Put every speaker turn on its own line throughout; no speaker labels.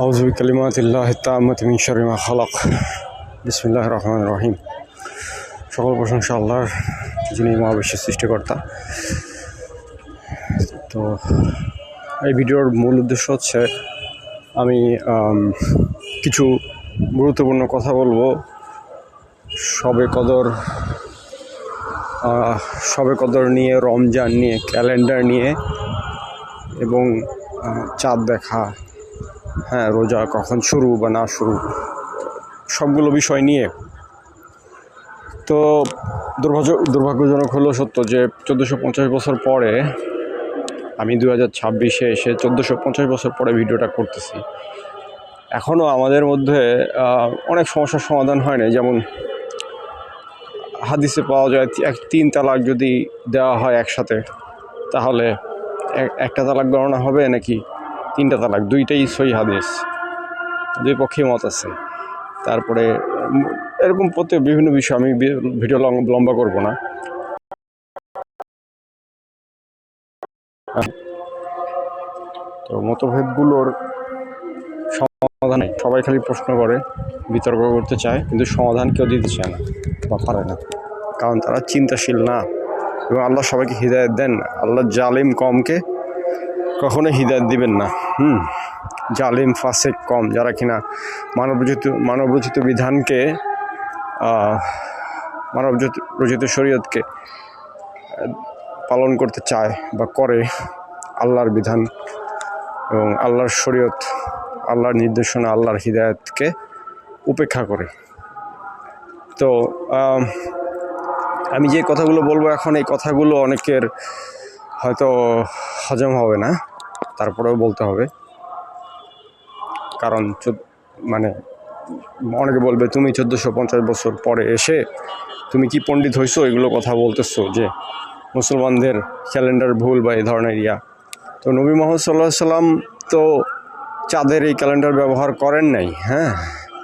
আউযু বিকালিমাতিল্লাহি তাম্মাতি মিন শাররি মা খালাক। বিসমিল্লাহির রহমানির রহিম। সকল প্রশংসা আল্লাহর, যিনি মহাবিশ্বের সৃষ্টিকর্তা। তো এই ভিডিওর মূল উদ্দেশ্য হচ্ছে আমি কিছু গুরুত্বপূর্ণ কথা বলবো শবে কদর নিয়ে, রমজান নিয়ে, ক্যালেন্ডার নিয়ে এবং চাঁদ দেখা, রোজা কখন শুরু বা না শুরু, সবগুলো বিষয় নিয়ে। তো দুর্ভাগ্যজনক হলো সত্য যে 1450 বছর পরে, আমি 2026-এ এসে 1450 বছর পরে ভিডিওটা করতেছি। এখনও আমাদের মধ্যে অনেক সমস্যার সমাধান হয় না। যেমন হাদিসে পাওয়া যায় 3 তালাক যদি দেওয়া হয় একসাথে, তাহলে একটা তালাক গণনা হবে নাকি 3টা তালাক, দুইটাই সহিহ হাদিস, দুই পক্ষে মত আছে। তারপরে এরকম বিভিন্ন বিষয়, আমি ভিডিও লম্বা করব না। তো মতভেদগুলোর সমাধানে সবাই খালি প্রশ্ন করে, বিতর্ক করতে চায়, কিন্তু সমাধান কেউ দিতে চায় না বা পারে না, কারণ তারা চিন্তাশীল না। এবং আল্লাহ সবাইকে হিদায়ত দেন। আল্লাহ জালিম কমকে কখনো হিদায়ত দিবেন না। জালিম ফাসেক কম, যারা কিনা মানবরচিত বিধানকে, মানবরচিত শরীয়তকে পালন করতে চায় বা করে, আল্লাহর বিধান এবং আল্লাহর শরীয়ত, আল্লাহর নির্দেশনা, আল্লাহর হিদায়তকে উপেক্ষা করে। তো আমি যে কথাগুলো বলবো এখন, এই কথাগুলো অনেকের হয়তো হজম হবে না, তারপরেও বলতে হবে। কারণ অনেকে বলবে, তুমি 1450 বছর পরে এসে তুমি কি পণ্ডিত হইছো, এগুলো কথা বলতেছো যে মুসলমানদের ক্যালেন্ডার ভুল বা এই ধরনের ইয়া। তো নবী মুহাম্মদ সাল্লাল্লাহু আলাইহি সাল্লাম তো চাঁদের এই ক্যালেন্ডার ব্যবহার করেন নাই।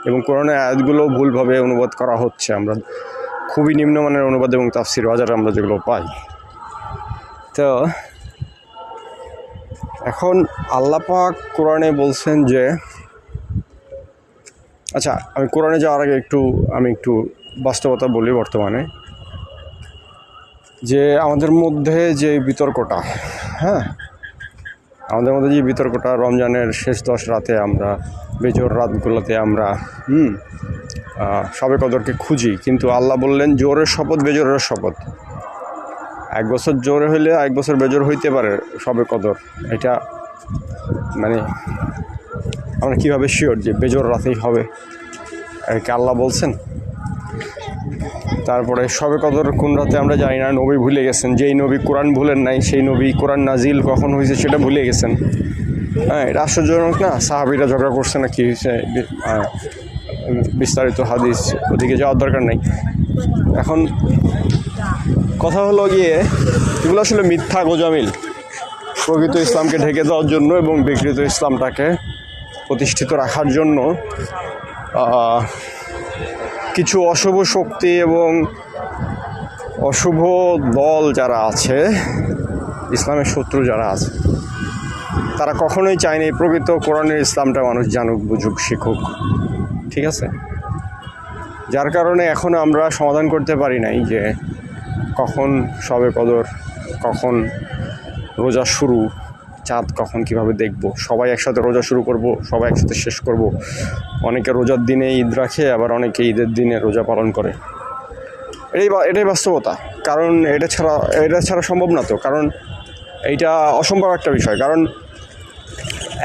এবং কোরআনের আয়াতগুলো ভুলভাবে অনুবাদ করা হচ্ছে। আমরা খুবই নিম্নমানের অনুবাদ এবং তাফসির বাজারে আমরা যেগুলো পাই। তো এখন আল্লাহ পাক কোরআনে বলছেন যে, আচ্ছা, আমি কোরআনে যাওয়ার আগে আমি একটু বাস্তবতা বলি। বর্তমানে যে আমাদের মধ্যে যে বিতর্কটা, রমজানের শেষ 10 রাতে আমরা, বেজোর রাতগুলোতে আমরা শবে কদরকে খুঁজি, কিন্তু আল্লাহ বললেন জোরের শপথ, বেজোরের শপথ। 1 বছর জোরে হইলে 1 বছর বেজোর হইতে পারে শবে কদর। এটা আমরা কীভাবে শিওর যে বেজোর রাতেই হবে? একে আল্লাহ বলছেন। তারপরে শবে কদর কোন রাতে আমরা জানি না, নবী ভুলে গেছেন। যেই নবী কোরআন ভুলেন নাই, সেই নবী কোরআন নাজিল কখন হয়েছে সেটা ভুলে গেছেন। এটা আশ্চর্যজনক না? সাহাবীরা ঝগড়া করছে না, কি হয়েছে, বিস্তারিত হাদিস, ওদিকে যাওয়ার দরকার নাই। এখন কথা হলো গিয়ে, এগুলো আসলে মিথ্যা গোজামিল, প্রকৃত ইসলামকে ঢেকে দেওয়ার জন্য এবং বিকৃত ইসলামটাকে প্রতিষ্ঠিত রাখার জন্য কিছু অশুভ শক্তি এবং অশুভ দল যারা আছে, ইসলামের শত্রু যারা আছে, তারা কখনোই চায়নি প্রকৃত কোরআনের ইসলামটা মানুষ জানুক, বুঝুক, শিখুক। ঠিক আছে? যার কারণে এখনও আমরা সমাধান করতে পারি নাই যে কখন শবে কদর, কখন রোজা শুরু, চাঁদ কখন কিভাবে দেখব। সবাই একসাথে রোজা শুরু করব, সবাই একসাথে শেষ করব। অনেকে রোজার দিনে ঈদ রাখে, আবার অনেকে ঈদের দিনে রোজা পালন করে। এটাই বাস্তবতা। কারণ এটা ছাড়া সম্ভব না। তো কারণ এইটা অসম্ভব একটা বিষয়। কারণ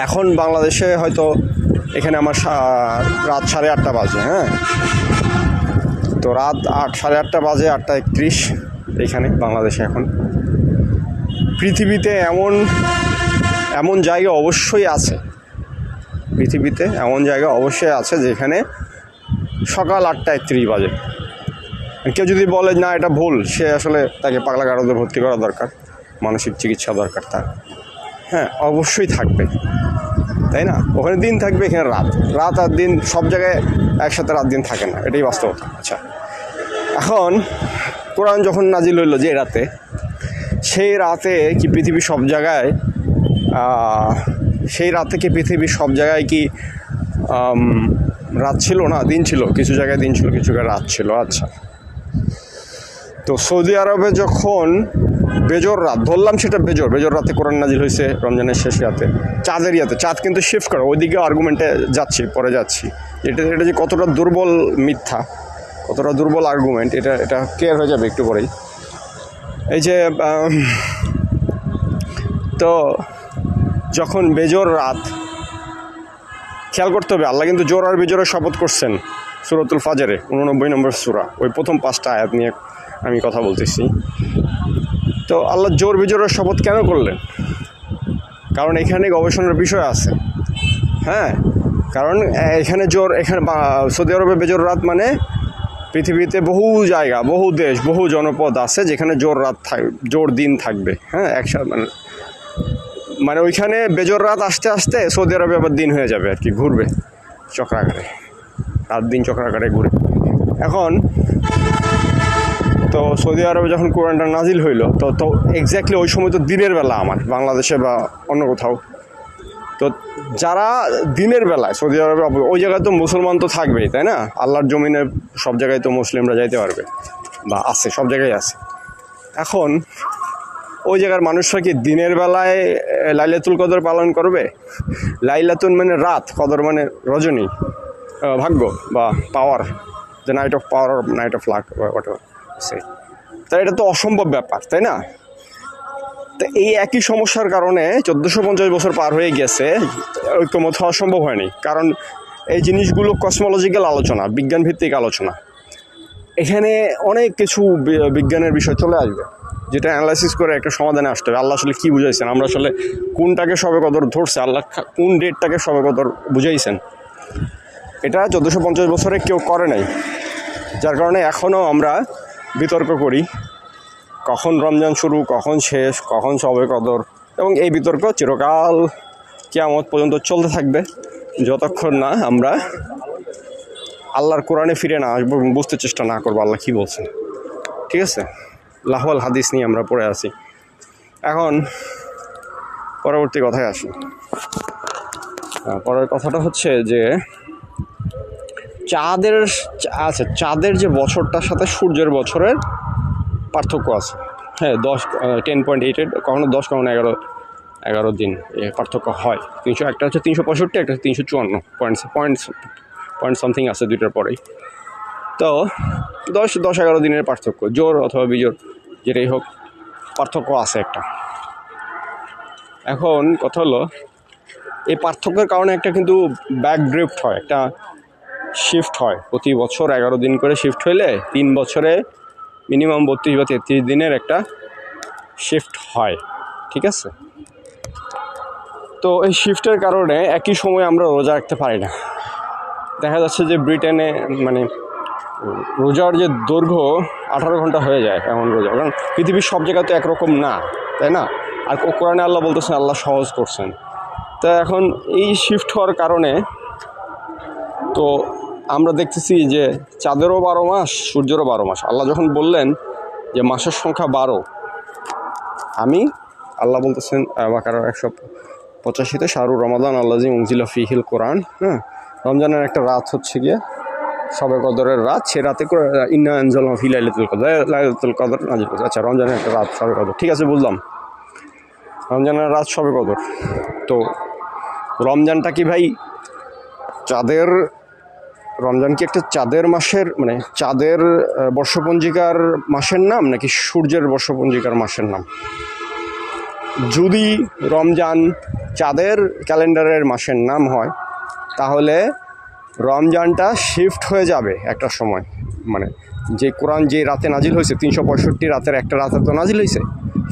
এখন বাংলাদেশে হয়তো এখানে আমার রাত 8:30 বাজে। তো রাত 8:30 বাজে, 8:31 এইখানে বাংলাদেশে। এখন পৃথিবীতে এমন জায়গা অবশ্যই আছে, যেখানে সকাল 8:31 বাজে। কেউ যদি বলে না এটা ভুল, সে আসলে তাকে পাগলা গারদে ভর্তি করা দরকার, মানসিক চিকিৎসা দরকার তার। অবশ্যই থাকবে, তাই না? ওখানে দিন থাকবে, এখানে রাত আর দিন সব জায়গায় একসাথে রাত দিন থাকে না, এটাই বাস্তবতা। আচ্ছা, এখন কোরআন যখন নাজিল হইল যে রাতে, সেই রাতে কি পৃথিবীর সব জায়গায় কি রাত ছিল না, দিন ছিল, কিছু জায়গায় দিন ছিল, কিছু জায়গায় রাত ছিল। আচ্ছা, তো সৌদি আরবে যখন বেজর রাত, ধরলাম সেটা বেজর রাতে কোরআন নাজিল হয়েছে রমজানের শেষ রাতে, চাঁদের ইয়াতে, চাঁদ কিন্তু শিফট করে ওইদিকে, আর্গুমেন্টে যাচ্ছি, পরে যাচ্ছি। এটা যে কতটা দুর্বল মিথ্যা, কতটা দুর্বল আর্গুমেন্ট, এটা ক্লিয়ার হয়ে যাবে একটু পরেই। এই যে তো যখন বেজর রাত, খেয়াল করতে হবে আল্লাহ কিন্তু জোর আর বেজোরের শপথ করছেন সূরাতুল ফাজরে 89 নম্বর সূরা, ওই প্রথম 5টা আয়াত নিয়ে আমি কথা বলতেছি। তো আল্লাহ জোর বেজোরের শপথ কেন করলেন? কারণ এখানে গবেষণার বিষয় আছে। হ্যাঁ, কারণ এখানে সৌদি আরবে বেজোর রাত মানে পৃথিবীতে বহু জায়গা, বহু দেশ, বহু জনপদ আছে যেখানে জোর দিন থাকবে। হ্যাঁ, একসাথে মানে ওইখানে বেজর রাত আসতে আসতে সৌদি আরবে আবার দিন হয়ে যাবে আর কি, ঘুরবে চক্রাকারে, রাত দিন চক্রাকারে ঘুরে। এখন তো সৌদি আরবে যখন কোরআনটা নাজিল হইলো, তো এক্স্যাক্টলি ওই সময় তো দিনের বেলা আমার বাংলাদেশে বা অন্য কোথাও। তো যারা দিনের বেলায় সৌদি আরবে, ওই জায়গায় তো মুসলমান তো থাকবেই, তাই না? আল্লাহর জমিনে সব জায়গায় তো মুসলিমরা যাইতে পারবে, বা আছে, সব জায়গায় আছে। এখন ওই জায়গার মানুষরা কি দিনের বেলায় লাইলাতুল কদর পালন করবে? লাইলাতুল মানে রাত, কদর মানে রজনী, ভাগ্য বা power, the night of power, night of luck, whatever say সে। তাই এটা তো অসম্ভব ব্যাপার, তাই না? তো এই একই সমস্যার কারণে 1450 বছর পার হয়ে গেছে, ঐক্যমত হওয়া সম্ভব হয়নি। কারণ এই জিনিসগুলো কসমোলজিক্যাল আলোচনা, বিজ্ঞানভিত্তিক আলোচনা। এখানে অনেক কিছু বিজ্ঞানের বিষয় চলে আসবে, যেটা অ্যানালাইসিস করে একটা সমাধানে আসতে হবে। আল্লাহ আসলে কী বুঝাইছেন, আমরা আসলে কোনটাকে শবে কদর ধরছে, আল্লাহ কোন ডেটটাকে শবে কদর বুঝাইছেন, এটা 1450 বছরে কেউ করে নাই। যার কারণে এখনও আমরা বিতর্ক করি, কখন রমজান শুরু, কখন শেষ, কখন শবে কদর, এবং এই বিতর্ক চিরকাল কিয়ামত পর্যন্ত চলতে থাকবে, যতক্ষণ না আমরা আল্লাহর কোরআনে ফিরে না আসবো এবং বুঝতে চেষ্টা না করবো আল্লাহ কী বলছেন। ঠিক আছে, লাহওয়াল হাদিস নিয়ে আমরা পড়ে আছি। এখন পরবর্তী কথায় আসি। পরের কথাটা হচ্ছে যে চাঁদের যে বছরটার সাথে সূর্যের বছরের পার্থক্য আছে। হ্যাঁ, 10.8, কখনো 10, কখনো 11 দিন পার্থক্য হয়। একটা হচ্ছে 365, একটা হচ্ছে 354 পয়েন্ট সামথিং আছে দুইটার পরেই। তো 10-11 দিনের পার্থক্য, জোর অথবা বিজোর যেটাই হোক, পার্থক্য আছে একটা। এখন কথা হলো, এই পার্থক্যের কারণে একটা কিন্তু ব্যাকড্রিফট হয়, একটা শিফট হয়। প্রতি বছর 11 দিন করে শিফট হইলে 3 বছরে মিনিমাম 32 বা 33 দিনের একটা শিফট হয়। ঠিক আছে, তো এই শিফটের কারণে একই সময় আমরা রোজা রাখতে পারি না। দেখা যাচ্ছে যে ব্রিটেনে মানে রোজার যে দৈর্ঘ্য 18 ঘন্টা হয়ে যায় এমন রোজা, কারণ পৃথিবীর সব জায়গায় তো একরকম না, তাই না? আর কোরআনে আল্লাহ বলতেছেন, আল্লাহ সহজ করছেন। তা এখন এই শিফট হওয়ার কারণে তো আমরা দেখতেছি যে চাঁদেরও 12 মাস, সূর্যেরও 12 মাস। আল্লাহ যখন বললেন যে মাসের সংখ্যা 12, আল্লাহ বলতেছেন বাকারা 185-তে, শাহরুর রমাদান আল্লাযী উনজিলা ফীহিল কোরআন। হ্যাঁ, রমজানের একটা রাত হচ্ছে গিয়ে শবে কদরের রাত, সে রাতে ইন্না আনজালনাহু ফী লাইলাতুল কদর নাজিল করেছে। আচ্ছা, রমজানের একটা রাত শবে কদর, ঠিক আছে, বুঝলাম, রমজানের রাত শবে কদর। তো রমজানটা কি ভাই রমজান কি একটা চাঁদের মাসের, মানে চাঁদের বর্ষপঞ্জিকার মাসের নাম, নাকি সূর্যের বর্ষপঞ্জিকার মাসের নাম? যদি রমজান চাঁদের ক্যালেন্ডারের মাসের নাম হয়, তাহলে রমজানটা শিফট হয়ে যাবে একটা সময়। মানে যে কোরআন যে রাতে নাজিল হয়েছে, 365 রাতের একটা রাতে তো নাজিল হয়েছে,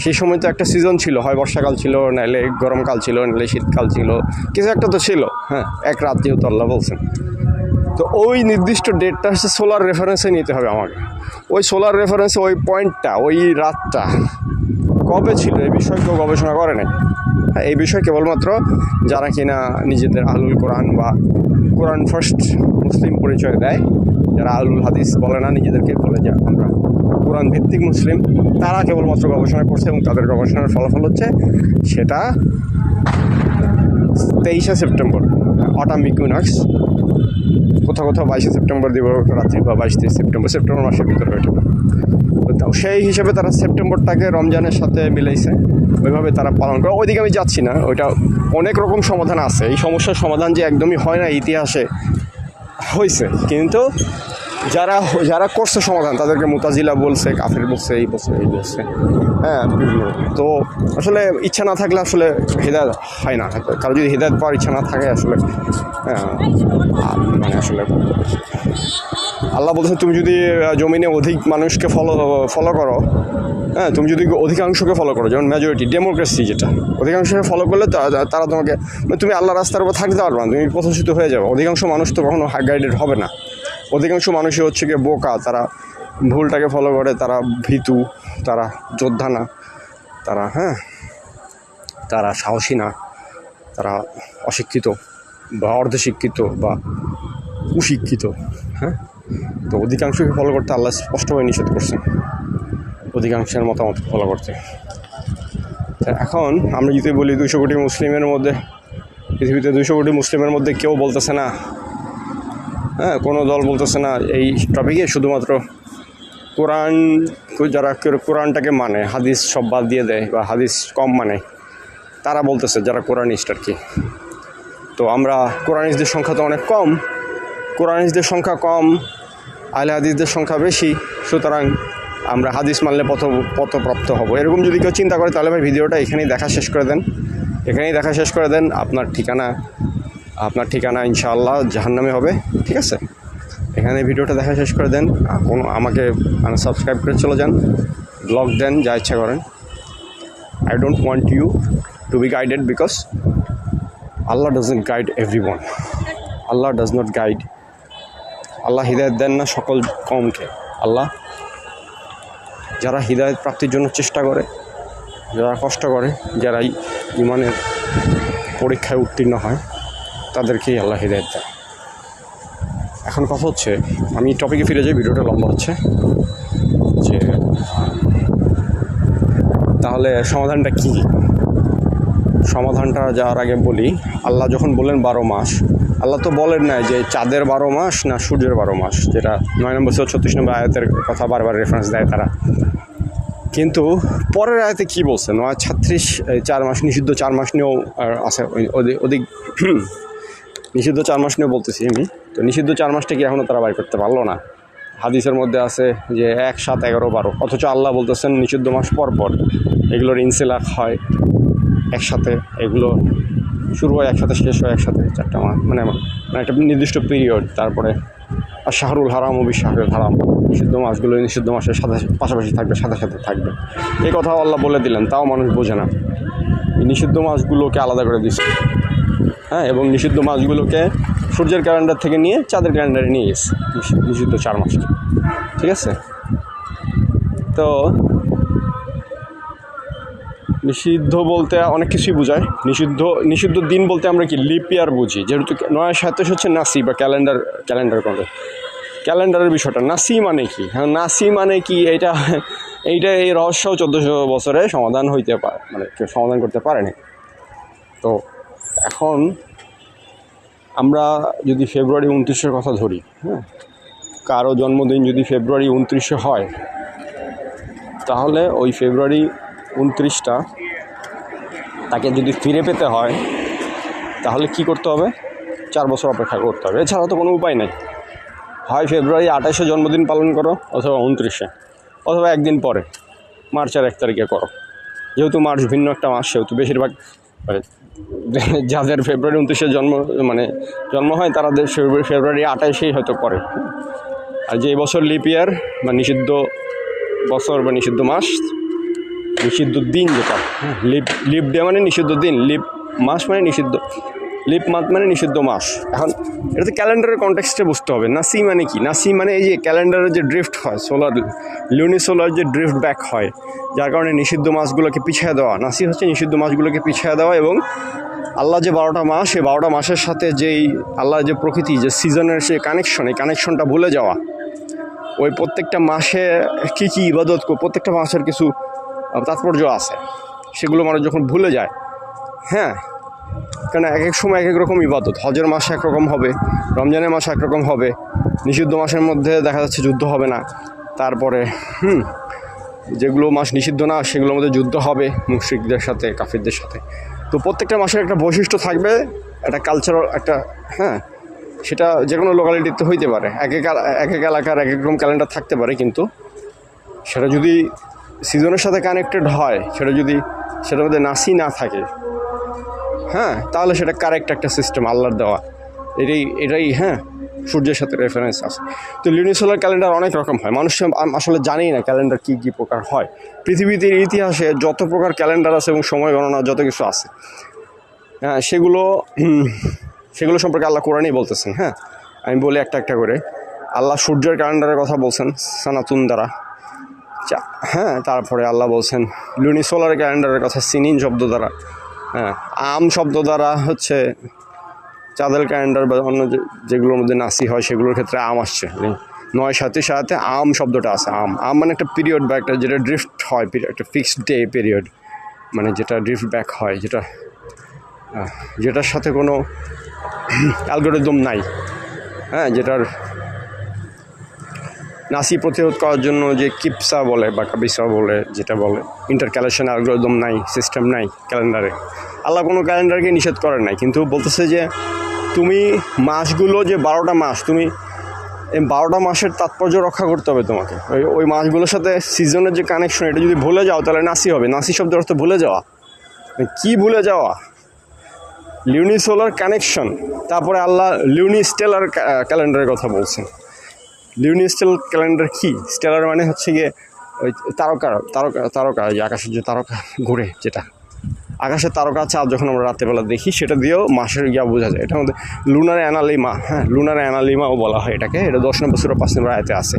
সেই সময় তো একটা সিজন ছিল, হয় বর্ষাকাল ছিল, নাইলে গরমকাল ছিল, নাইলে শীতকাল ছিল, কিছু একটা তো ছিল। হ্যাঁ, এক রাত যেহেতু আল্লাহ বলছেন, তো ওই নির্দিষ্ট ডেটটা হচ্ছে সোলার রেফারেন্সে নিতে হবে আমাকে। ওই সোলার রেফারেন্সে ওই পয়েন্টটা, ওই রাতটা কবে ছিল, এই বিষয়ে কেউ গবেষণা করে নাই। হ্যাঁ, এই বিষয়ে কেবলমাত্র যারা কিনা নিজেদের আহলুল কোরআন বা কোরআন ফার্স্ট মুসলিম পরিচয় দেয়, যারা আহলুল হাদিস বলে না, নিজেদেরকে বলে যে আমরা কোরআন ভিত্তিক মুসলিম, তারা কেবলমাত্র গবেষণা করছে, এবং তাদের গবেষণার ফলাফল হচ্ছে সেটা 23শে সেপ্টেম্বর অটাম ইকুইনক্স, কোথাও কোথাও 22শে সেপ্টেম্বর দিবস রাত্রি বা 22 সেপ্টেম্বর মাসের ভিতরে ওইটা। তো সেই হিসেবে তারা সেপ্টেম্বরটাকে রমজানের সাথে মিলাইছে, ওইভাবে তারা পালন করে। ওইদিকে আমি যাচ্ছি না, ওইটা অনেক রকম সমাধান আছে। এই সমস্যার সমাধান যে একদমই হয় না ইতিহাসে হয়েছে, কিন্তু যারা যারা করছে সমাধান তাদেরকে মুতাজিলা বলছে, কাফির বলছে, এই বলছে, এই বলছে। হ্যাঁ, তো আসলে ইচ্ছা না থাকলে আসলে হৃদায়ত হয় না। কারো যদি হৃদায়ত পাওয়ার ইচ্ছা না থাকে আসলে মানে আসলে আল্লাহ বলছে তুমি যদি জমিনে অধিক মানুষকে ফলো করো, হ্যাঁ, তুমি যদি অধিকাংশকে ফলো করো, যেমন মেজরিটি ডেমোক্রেসি, যেটা অধিকাংশকে ফলো করলে তারা তোমাকে, তুমি আল্লাহ রাস্তার উপর থাকতে পারবে না, তুমি পথচ্যুত হয়ে যাবে। অধিকাংশ মানুষ তো কখনো গাইডেড হবে না। অধিকাংশ মানুষই হচ্ছে গিয়ে বোকা, তারা ভুলটাকে ফলো করে, তারা ভীতু, তারা যোদ্ধা না, তারা সাহসী না, তারা অশিক্ষিত বা অর্ধশিক্ষিত বা কুশিক্ষিত। হ্যাঁ, তো অধিকাংশকে ফলো করতে আল্লাহ স্পষ্টভাবে নিষেধ করছেন, অধিকাংশের মতামত ফলো করতে। এখন আমরা যদি বলি 200 কোটি মুসলিমের মধ্যে, পৃথিবীতে 200 কোটি মুসলিমের মধ্যে কেউ বলতেছে না, হ্যাঁ, কোনো দল বলতেছে না এই টপিকে, শুধুমাত্র কোরআন, যারা কোরআনটাকে মানে, হাদিস সব বাদ দিয়ে দেয় বা হাদিস কম মানে, তারা বলতেছে, যারা কোরআনিস্ট আর কি। তো আমরা কোরআনিস্টদের সংখ্যা তো অনেক কম, কোরআনিস্টদের সংখ্যা কম, আহলে হাদিসদের সংখ্যা বেশি, সুতরাং আমরা হাদিস মানলে পথপ্রাপ্ত হব, এরকম যদি কেউ চিন্তা করে তাহলে ভাই ভিডিওটা এখানেই দেখা শেষ করে দেন। আপনার ঠিকানা ইনশাআল্লাহ জাহান্নামে হবে, ঠিক আছে? এখানে ভিডিওটা দেখা শেষ করে দেন, আমাকে সাবস্ক্রাইব করে চলে যান, ব্লগ দেন, যা ইচ্ছা করেন। I don't want you to be guided because Allah doesn't guide everyone. Allah does not guide. আল্লাহ হিদায়ত দেন না সকল কওমকে। আল্লাহ যারা হিদায়ত প্রাপ্তির জন্য চেষ্টা করে, যারা কষ্ট করে, যারা ইমানের পরীক্ষায় উত্তীর্ণ হয়, তাদেরকেই আল্লাহ হিদায়ত দেয়। এখন কথা হচ্ছে, আমি টপিকে ফিরে যাই, ভিডিওটা লম্বা হচ্ছে, যে তাহলে সমাধানটা কী? সমাধানটা যাওয়ার আগে বলি, আল্লাহ যখন বললেন 12 মাস, আল্লাহ তো বলেন না যে চাঁদের 12 মাস না সূর্যের 12 মাস, যেটা 9 নম্বর 36 নম্বর আয়াতের কথা বারবার রেফারেন্স দেয় তারা। কিন্তু পরের আয়াতে কী বলছে? 9:36 4 মাস নিষিদ্ধ, 4 মাস নিয়েও আছে, অধিক নিষিদ্ধ 4 মাস নিয়েও বলতেছি আমি। তো নিষিদ্ধ 4 মাসটা কি এখনও তারা বাইর করতে পারলো না? হাদিসের মধ্যে আছে যে 1, 7, 11, 12, অথচ আল্লাহ বলতেছেন নিষিদ্ধ মাস পর এগুলোর ইনসিলাক হয় একসাথে, এগুলো শুরু হয় একসাথে, শেষ হয় একসাথে, 4টা মাস, মানে একটা নির্দিষ্ট পিরিয়ড। তারপরে আর শাহরুল হারাম ও শাহরুল হারাম, নিষিদ্ধ মাসগুলো নিষিদ্ধ মাসের সাথে পাশাপাশি থাকবে, সাথে থাকবে, এই কথাও আল্লাহ বলে দিলেন, তাও মানুষ বোঝে না। এই নিষিদ্ধ মাসগুলোকে আলাদা করে দিচ্ছে, হ্যাঁ, এবং নিষিদ্ধ মাসগুলোকে সূর্যের ক্যালেন্ডার থেকে নিয়ে চাঁদের ক্যালেন্ডারে নিয়ে গেছে নিষিদ্ধ 4 মাসকে, ঠিক আছে? তো নিষিদ্ধ বলতে অনেক কিছুই বোঝায়। নিষিদ্ধ দিন বলতে আমরা কি লিপ ইয়ার বুঝি, যেহেতু 927 হচ্ছে নাসি বা ক্যালেন্ডার করে ক্যালেন্ডারের বিষয়টা। নাসি মানে কি? হ্যাঁ, নাসি মানে কি, এইটা এই রহস্য 1400 বছরে সমাধান হইতে পারে, মানে কেউ সমাধান করতে পারেনি। তো এখন আমরা যদি ফেব্রুয়ারি 29-এর কথা ধরি, হ্যাঁ, কারো জন্মদিন যদি ফেব্রুয়ারি 29-এ হয়, তাহলে ওই ফেব্রুয়ারি 29টা তাকে যদি ফিরে পেতে হয়, তাহলে কি করতে হবে? 4 বছর অপেক্ষা করতে হবে, এছাড়া তো কোনো উপায় নেই। হয় ফেব্রুয়ারি 28-এ জন্মদিন পালন করো, অথবা 29-এ, অথবা একদিন পরে মার্চের 1 তারিখে করো। যেহেতু মার্চ ভিন্ন একটা মাস, সেহেতু বেশিরভাগ যাদের ফেব্রুয়ারি 29-এ জন্ম হয়, তারা ফেব্রুয়ারি 28-এই হয়তো করে। আর যে বছর লিপ ইয়ার বা নিষিদ্ধ বছর বা নিষিদ্ধ মাস, নিষিদ্ধ দিন যেটা, লিপ ডে মানে নিষিদ্ধ দিন, লিপ মাস মানে নিষিদ্ধ, লিপ মান্থ মানে নিষিদ্ধ মাস। এখন এটা তো ক্যালেন্ডারের কনটেক্সটে বুঝতে হবে। নাসি মানে কি? নাসি মানে এই যে ক্যালেন্ডারের যে ড্রিফট হয়, লুনিসোলার যে ড্রিফট ব্যাক হয়, যার কারণে নিষিদ্ধ মাসগুলোকে পিছিয়ে দেওয়া। নাসি হচ্ছে নিষিদ্ধ মাসগুলোকে পিছিয়ে দেওয়া, এবং আল্লাহ যে 12টা মাস, সেই 12টা মাসের সাথে যেই আল্লাহ যে প্রকৃতি, যে সিজনের সে কানেকশন, এই কানেকশনটা ভুলে যাওয়া। ওই প্রত্যেকটা মাসে কী ইবাদত, প্রত্যেকটা মাসের কিছু তাৎপর্য আছে, সেগুলো মানুষ যখন ভুলে যায়, হ্যাঁ, কারণ এক এক সময় এক এক রকম ইবাদত। হজের মাসে একরকম হবে, রমজানের মাসে একরকম হবে, নিষিদ্ধ মাসের মধ্যে দেখা যাচ্ছে যুদ্ধ হবে না। তারপরে যেগুলো মাস নিষিদ্ধ না সেগুলোর মধ্যে যুদ্ধ হবে মুশরিকদের সাথে, কাফিরদের সাথে। তো প্রত্যেকটা মাসের একটা বৈশিষ্ট্য থাকবে, একটা কালচারাল একটা, সেটা যে কোনো লোকালিটিতে হইতে পারে, এক এক এলাকার এক এক রকম ক্যালেন্ডার থাকতে পারে, কিন্তু সেটা যদি সিজনের সাথে কানেক্টেড হয়, সেটার মধ্যে নাসি না থাকে, তাহলে সেটা কারেক্ট একটা সিস্টেম আল্লাহর দেওয়া। এটাই সূর্যের সাথে রেফারেন্স আছে। তো লুনিসোলার ক্যালেন্ডার অনেক রকম হয়, মানুষ আসলে জানেই না ক্যালেন্ডার কী কী প্রকার হয়। পৃথিবীতে ইতিহাসে যত প্রকার ক্যালেন্ডার আছে এবং সময় গণনা যত কিছু আছে, সেগুলো সম্পর্কে আল্লাহ কোরআনেই বলতেছেন। আমি বলি একটা একটা করে। আল্লাহ সূর্যের ক্যালেন্ডারের কথা বলছেন সানাতুন দ্বারা, তারপরে আল্লাহ বলছেন লুনিসোলার ক্যালেন্ডারের কথা সিনিন শব্দ দ্বারা, আম শব্দ দ্বারা হচ্ছে চাঁদের ক্যালেন্ডার বা অন্য যেগুলোর মধ্যে নাসি হয় সেগুলোর ক্ষেত্রে আম আসছে। 9-7 আম শব্দটা আছে। আম মানে একটা পিরিয়ড বা একটা যেটা ড্রিফট হয়, একটা ফিক্সড ডে পিরিয়ড, মানে যেটা ড্রিফট ব্যাক হয়, যেটার সাথে কোনো অ্যালগরিদম নাই, যেটার নাসি প্রতিরোধ করার জন্য যে কিপসা বলে বা কাবিসা বলে, যেটা বলে ইন্টারক্যালেশন অ্যালগরিদম নাই, সিস্টেম নাই ক্যালেন্ডারে। আল্লাহ কোনো ক্যালেন্ডারকে নিষেধ করেন নাই, কিন্তু বলতেছে যে তুমি মাসগুলো যে 12টা মাস, তুমি এই 12টা মাসের তাৎপর্য রক্ষা করতে হবে তোমাকে। ওই মাসগুলোর সাথে সিজনের যে কানেকশন, এটা যদি ভুলে যাও তাহলে নাসি হবে। নাসি শব্দের অর্থ ভুলে যাওয়া। কি ভুলে যাওয়া? Lunisolar connection. তারপরে আল্লাহ লুনিস্টেলার ক্যালেন্ডারের কথা বলছেন। লুনিস্টেলার ক্যালেন্ডার কি? স্টেলার মানে হচ্ছে গিয়ে ওই তারকা, যে আকাশের যে তারকা ঘুরে, যেটা আকাশের তারকা চাঁদ যখন আমরা রাত্রেবেলা দেখি, সেটা দিয়েও মাসের বোঝা যায়। এটার মধ্যে লুনার অ্যানালিমা, লুনার অ্যানালিমাও বলা হয় এটাকে। এটা 10 নম্বর সূরা 5 নম্বর আয়াতে আছে।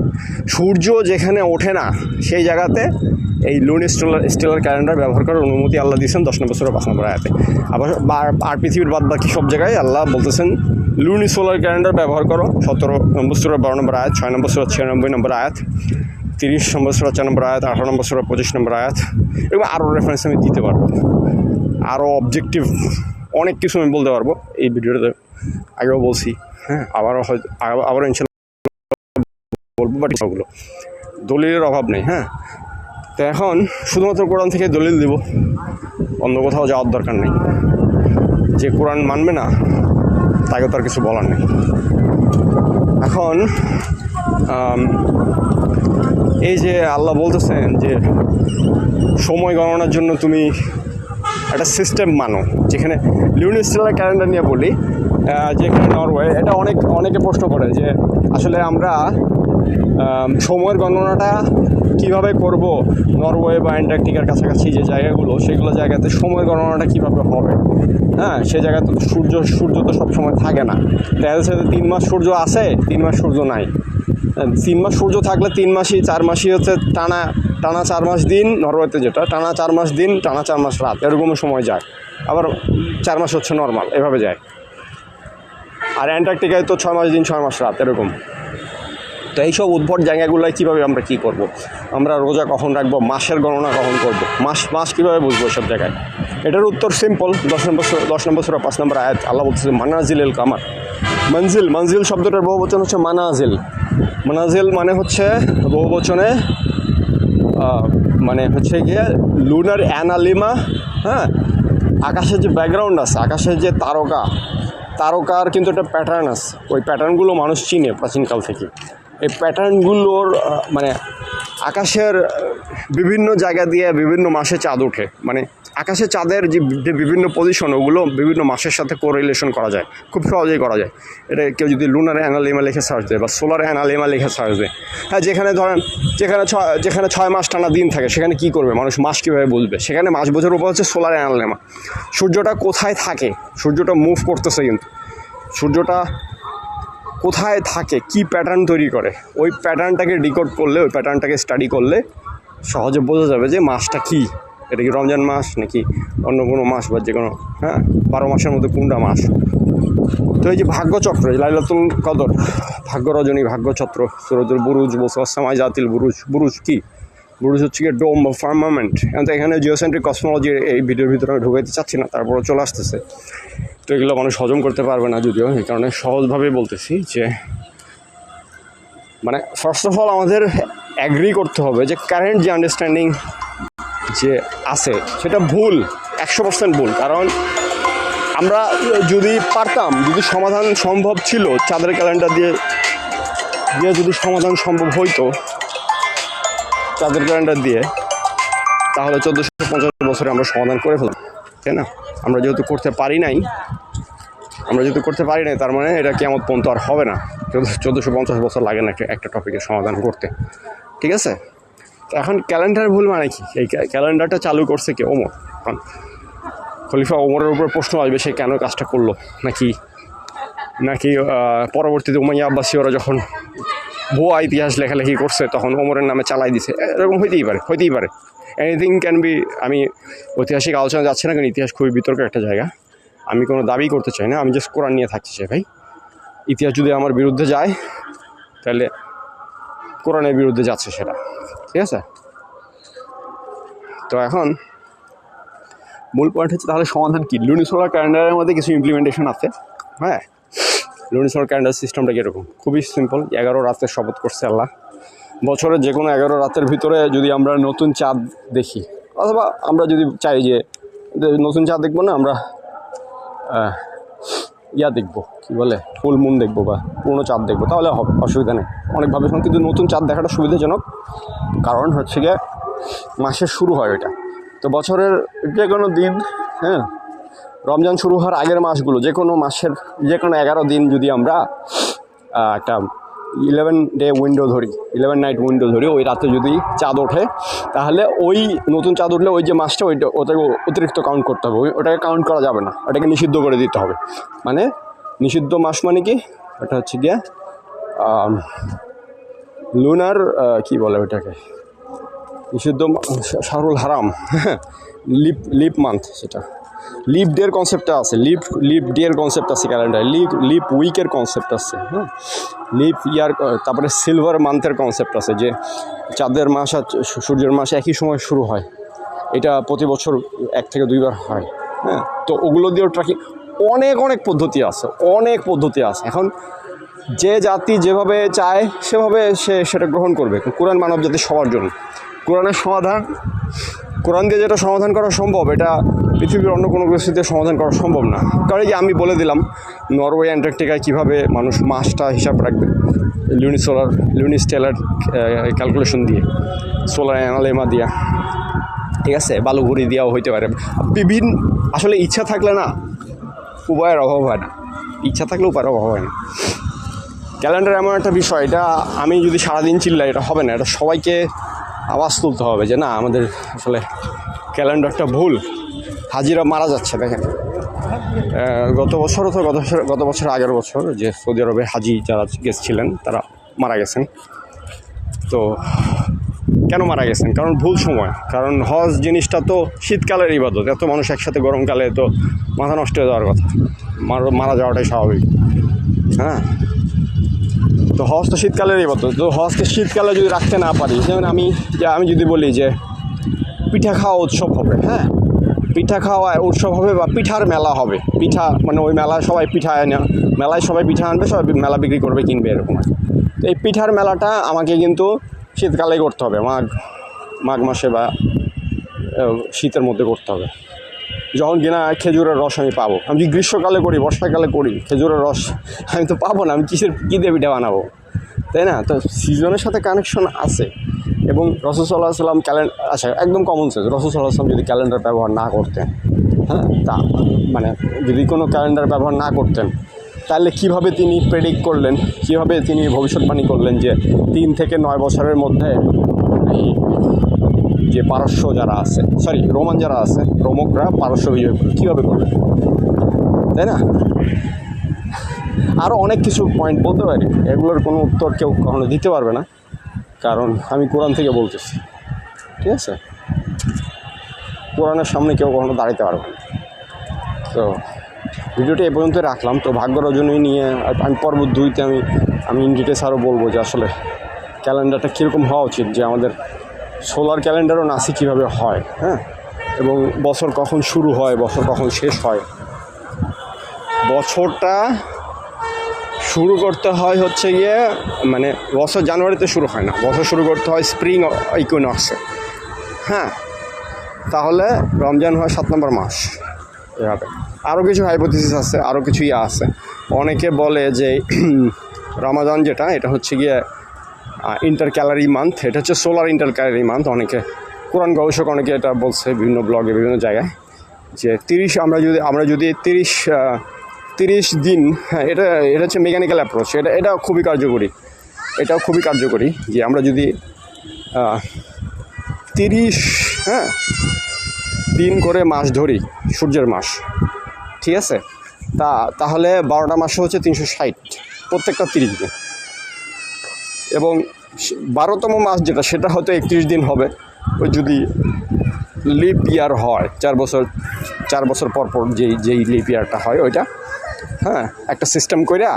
সূর্য যেখানে ওঠে না সেই জায়গাতে এই লুনিস্টেলার ক্যালেন্ডার ব্যবহার করার অনুমতি আল্লাহ দিয়েছেন 10 নম্বর সূরা 5 নম্বর আয়াতে। আর পৃথিবীর বাদ বাকি সব জায়গায় আল্লাহ বলতেছেন লুনিসোলার ক্যালেন্ডার ব্যবহার করো। 17 নম্বর সূরা 12 নম্বর আয়াত, 6 নম্বর সূরা 96 নম্বর আয়াত, 30 নম্বর সূরা 4 নম্বর আয়াত, 18 নম্বর সূরা 25 নম্বর আয়াত, এবং আরও রেফারেন্স আমি দিতে পারবো। আরও অবজেক্টিভ অনেক কিছু আমি বলতে পারবো এই ভিডিওতে, আগেও বলছি, আবারও ইনশাল্লাহ বলবো। বাট সবগুলো দলিলের অভাব নেই। তো এখন শুধুমাত্র কোরআন থেকে দলিল দেব, অন্য কোথাও যাওয়ার দরকার নেই। যে কোরআন মানবে না তাকে তার কিছু বলার নেই। এখন এই যে আল্লাহ বলতেছেন যে সময় গণনার জন্য তুমি একটা সিস্টেম মানো, যেখানে লুনিস্টেলার ক্যালেন্ডার নিয়ে বলি, যেখানে নরওয়ে, এটা অনেকে প্রশ্ন করে যে আসলে আমরা সময়ের গণনাটা কীভাবে করব, নরওয়ে বা অ্যান্টার্কটিকার কাছাকাছি যে জায়গাগুলো, সেগুলো জায়গাতে সময়ের গণনাটা কীভাবে হবে। সে জায়গাতে সূর্য তো সবসময় থাকে না। তাদের সাথে 3 মাস সূর্য আছে, 3 মাস সূর্য নাই। 3 মাস সূর্য থাকলে 3 মাসই 4 মাসই হচ্ছে টানা 4 মাস দিন, নরওয়েতে যেটা টানা 4 মাস দিন, টানা 4 মাস রাত, এরকমও সময় যায়। আবার 4 মাস হচ্ছে নর্মাল, এভাবে যায়। আর অ্যান্টার্কটিকায় তো 6 মাস দিন 6 মাস রাত, এরকম। তো এইসব উদ্ভট জায়গাগুলোয় কীভাবে আমরা কী করব? আমরা রোজা কখন রাখবো, মাসের গণনা কখন করব, মাস কীভাবে বুঝবো সব জায়গায়? এটার উত্তর সিম্পল। 10 নম্বর সূরা 5 নম্বর আয়াত আল্লাহ বলতেছে মানাজিল কামার। মঞ্জিল শব্দটার বহুবচন হচ্ছে মানাজিল। মানাজিল মানে হচ্ছে বহুবচনে মানে হচ্ছে গিয়ে লুনার অ্যানালিমা। আকাশের যে ব্যাকগ্রাউন্ড আছে, আকাশের যে তারকার কিন্তু একটা প্যাটার্ন আছে। ওই প্যাটার্নগুলো মানুষ চিনে প্রাচীনকাল থেকে। এই প্যাটার্নগুলোর মানে আকাশের বিভিন্ন জায়গা দিয়ে বিভিন্ন মাসে চাঁদ ওঠে, মানে আকাশে চাঁদের যে বিভিন্ন পজিশন, ওগুলো বিভিন্ন মাসের সাথে কোরিলেশন করা যায়, খুব সহজেই করা যায়। এটা কেউ যদি লুনার অ্যানালিমা লিখে সার্চ দেয় বা সোলার অ্যানালিমা লিখে সার্চ দেয়, যেখানে ধরেন যেখানে 6 মাস টানা দিন থাকে, সেখানে কি করবে মানুষ, মাস কীভাবে বুঝবে? সেখানে মাস বোঝার উপর হচ্ছে সোলার অ্যানালিমা। সূর্যটা কোথায় থাকে, সূর্যটা মুভ করতেছে, কিন্তু সূর্যটা কোথায় থাকে, কি প্যাটার্ন তৈরি করে, ওই প্যাটার্নটাকে ডিকোড করলে, ওই প্যাটার্নটাকে স্টাডি করলে সহজে বোঝা যাবে যে মাসটা কী। এটা কি রমজান মাস নাকি অন্য কোনো মাস, বা যে কোনো 12 মাসের মধ্যে কোনটা মাস। তো এই যে ভাগ্যচক্র, লাইলাতুল কদর, ভাগ্য রজনী, ভাগ্যচক্র, সূরাতুল বুরুজ বলছে, আসসামাই জাতিল বুরুজ। বুরুজ কি? বুরুজ হচ্ছে গিয়ে ডোম বা ফার্মামেন্ট। এখানে জিওসেন্ট্রিক কসমোলজির এই ভিডিওর ভিতরে আমি ঢুকাইতে চাচ্ছি না, তারপরে চলে আসতেছে। তো এগুলো মানুষ হজম করতে পারবে না যদিও, এই কারণে সহজভাবেই বলতেছি যে মানে ফার্স্ট অফ অল আমাদের অ্যাগ্রি করতে হবে যে কারেন্ট যে আন্ডারস্ট্যান্ডিং যে আছে সেটা ভুল, 100% ভুল। কারণ আমরা যদি পারতাম, যদি সমাধান সম্ভব ছিল, চাঁদের ক্যালেন্ডার দিয়ে যদি সমাধান সম্ভব হইতো চাঁদের ক্যালেন্ডার দিয়ে, তাহলে 1450 বছরে আমরা সমাধান করে ফেলতাম, তাই না? আমরা যেহেতু করতে পারি নাই, তার মানে এটা কিয়ামত পর্যন্ত আর হবে না। 1450 বছর লাগে না একটা টপিকের সমাধান করতে, ঠিক আছে? তো এখন ক্যালেন্ডার ভুল মানে কি? এই ক্যালেন্ডারটা চালু করছে কে? ওমর। কারণ খলিফা ওমরের উপর প্রশ্ন আসবে সে কেন কাজটা করলো, নাকি পরবর্তীতে উমাইয়া আব্বাসীয়রা যখন ভুয়া ইতিহাস লেখালেখি করছে তখন ওমরের নামে চালাই দিছে, এরকম হইতেই পারে। Anything can be. আমি ঐতিহাসিক আলোচনা যাচ্ছি না, কারণ ইতিহাস খুবই বিতর্কের একটা জায়গা। আমি কোনো দাবি করতে চাই না, আমি জাস্ট কোরআন নিয়ে থাকতে চাই। ভাই, ইতিহাস যদি আমার বিরুদ্ধে যায় তাহলে কোরআনের বিরুদ্ধে যাচ্ছে সেটা, ঠিক আছে? তো এখন মূল পয়েন্ট হচ্ছে তাহলে সমাধান কি? লুনিসোলার ক্যালেন্ডারের মধ্যে কিছু ইমপ্লিমেন্টেশন আছে। হ্যাঁ, লুনিসোলার ক্যালেন্ডার সিস্টেমটা কীরকম? খুবই সিম্পল। 11 রাতের শপথ করছে আল্লাহ। বছরের যে কোনো 11 রাতের ভিতরে যদি আমরা নতুন চাঁদ দেখি, অথবা আমরা যদি চাই যে নতুন চাঁদ দেখবো না, আমরা দেখবো, কী বলে, ফুল মুন দেখবো বা পুরনো চাঁদ দেখবো, তাহলে হবে, অসুবিধা নেই। অনেকভাবে কিন্তু নতুন চাঁদ দেখাটা সুবিধাজনক, কারণ হচ্ছে গিয়ে মাসের শুরু হয় ওইটা। তো বছরের যে কোনো দিন, হ্যাঁ, রমজান শুরু হওয়ার আগের মাসগুলো, যে কোনো মাসের যে কোনো 11 দিন যদি আমরা একটা 11 নাইট উইন্ডো ধরি, ওই রাতে যদি চাঁদ ওঠে, তাহলে ওই নতুন চাঁদ উঠলে ওই যে মাসটা ওটাকে অতিরিক্ত কাউন্ট করতে হবে, ওটাকে কাউন্ট করা যাবে না, ওটাকে নিষিদ্ধ করে দিতে হবে। মানে নিষিদ্ধ মাস মানে কি? ওটা হচ্ছে গিয়ে লুনার কি বলে ওটাকে, নিষিদ্ধ শাহরুল হারাম, লিপ মান্থ, সেটা লিপ ডের কনসেপ্টটা আছে, লিপ ডের কনসেপ্ট আছে ক্যালেন্ডারে, লিপ উইকের কনসেপ্ট আছে, হ্যাঁ, লিপ ইয়ার, তারপরে সিলভার মান্থের কনসেপ্ট আছে, যে চাঁদের মাস আর সূর্যের মাস একই সময় শুরু হয়, এটা প্রতি বছর 1 থেকে 2 বার হয়। হ্যাঁ, তো ওগুলো দিয়েও ট্র্যাকিং, অনেক পদ্ধতি আছে। এখন যে জাতি যেভাবে চায় সেভাবে সে সেটা গ্রহণ করবে। কোরআন মানব জাতি সবার জন্য। কোরআন দিয়ে যেটা সমাধান করা সম্ভব, এটা পৃথিবীর অন্য কোনো পরিস্থিতিতে সমাধান করা সম্ভব না। কারণ এই যে আমি বলে দিলাম, নরওয়ে অ্যান্টার্কটিকায় কীভাবে মানুষ মাসটা হিসাব রাখবে লুনিস্টেলার ক্যালকুলেশন দিয়ে, সোলার অ্যানালেমা দিয়া, ঠিক আছে, বালুঘুরি দিয়াও হইতে পারে। আসলে ইচ্ছা থাকলে না উপায়ের অভাব হয় না, উপায়ের অভাব হয় না। ক্যালেন্ডার এমন একটা বিষয়, এটা আমি যদি সারাদিন চিল্লাই এটা হবে না, এটা সবাইকে আওয়াজ তুলতে হবে যে না, আমাদের আসলে ক্যালেন্ডারটা ভুল। হাজিরা মারা যাচ্ছে, দেখেন গত বছর আগের বছর যে সৌদি আরবে হাজি যারা গেছিলেন তারা মারা গেছেন। তো কেন মারা গেছেন? কারণ ভুল সময়। কারণ হজ জিনিসটা তো শীতকালের ইবাদত, এত মানুষ একসাথে গরমকালে তো মাথা নষ্ট হয়ে যাওয়ার কথা, মারা যাওয়াটাই স্বাভাবিক। হ্যাঁ, তো হজ তো শীতকালের ইবাদত, তো হজকে শীতকালে যদি রাখতে না পারি, যেমন আমি যদি বলি যে পিঠা খাওয়া উৎসব হবে, হ্যাঁ, পিঠা খাওয়া উৎসব হবে বা পিঠার মেলা হবে, পিঠা মানে ওই মেলায় সবাই পিঠা আনবে, সবাই মেলা বিক্রি করবে, কিনবে, এরকম। তো এই পিঠার মেলাটা আমাকে কিন্তু শীতকালে করতে হবে, মাঘ মাসে বা শীতের মধ্যে করতে হবে, যখন কিনা খেজুরের রস আমি পাবো। আমি যদি গ্রীষ্মকালে করি, বর্ষাকালে করি, খেজুরের রস আমি তো পাবো না, আমি কী দিয়ে পিঠা বানাবো, তাই না? তো সিজনের সাথে কানেকশন আছে। এবং রাসূল সাল্লাল্লাহু আলাইহি ওয়াসাল্লাম আচ্ছা, একদম কমন সেন্স, রাসূল সাল্লাল্লাহু আলাইহি ওয়াসাল্লাম যদি ক্যালেন্ডার ব্যবহার না করতেন, হ্যাঁ, তা মানে যদি কোনো ক্যালেন্ডার ব্যবহার না করতেন, তাহলে কীভাবে তিনি প্রেডিক্ট করলেন, কীভাবে তিনি ভবিষ্যৎবাণী করলেন যে 3 থেকে 9 বছরের মধ্যে এই যে পারস্য যারা আছে, রোমান যারা আছে, রোমকরা পারস্য বিজয় করবে, কীভাবে করবে, তাই না? আরও অনেক কিছু পয়েন্ট বলতে পারি, এগুলোর কোনো উত্তর কেউ কখনো দিতে পারবে না, কারণ আমি কোরআন থেকে বলতেছি, ঠিক আছে? কোরআনের সামনে কেউ কখনো দাঁড়াতে পারবে না। তো ভিডিওটি এ পর্যন্ত রাখলাম। তো ভাগ্য রজনী নিয়ে আমি পর্ব 2-তে আমি ইন ডিটেলস আরও বলবো যে আসলে ক্যালেন্ডারটা কীরকম হওয়া উচিত, যে আমাদের সোলার ক্যালেন্ডারও নাসি কীভাবে হয়, হ্যাঁ, এবং বছর কখন শুরু হয়, বছর কখন শেষ হয়। বছরটা শুরু করতে হয় হচ্ছে গিয়ে মানে বছর জানুয়ারিতে শুরু হয় না, বছর শুরু করতে হয় স্প্রিং ইকুইনক্সে। হ্যাঁ, তাহলে রমজান হয় 7 নম্বর মাস। এভাবে আরও কিছু হাইপোথিসিস আছে, আরও কিছু আছে। অনেকে বলে যে রমাদান যেটা, এটা হচ্ছে গিয়ে ইন্টার ক্যালারি মান্থ, এটা হচ্ছে সোলার ইন্টার ক্যালারি মান্থ। অনেকে কোরআন গবেষক অনেকে এটা বলছে বিভিন্ন ব্লগে, বিভিন্ন জায়গায়, যে 30 আমরা যদি 30 দিন, হ্যাঁ, এটা হচ্ছে মেকানিক্যাল অ্যাপ্রোচ। এটা খুবই কার্যকরী, এটাও খুবই কার্যকরী যে আমরা যদি 30 দিন করে মাস ধরি, সূর্যের মাস, ঠিক আছে, তাহলে 12টা মাসে হচ্ছে 360, প্রত্যেকটা 30 দিন। এবং 12তম মাস যেটা, সেটা হয়তো 31 দিন হবে। ওই যদি লিপ ইয়ার হয়, 4 বছর পর পর যেই লিপ ইয়ারটা হয় ওইটা, হ্যাঁ, একটা সিস্টেম কইরা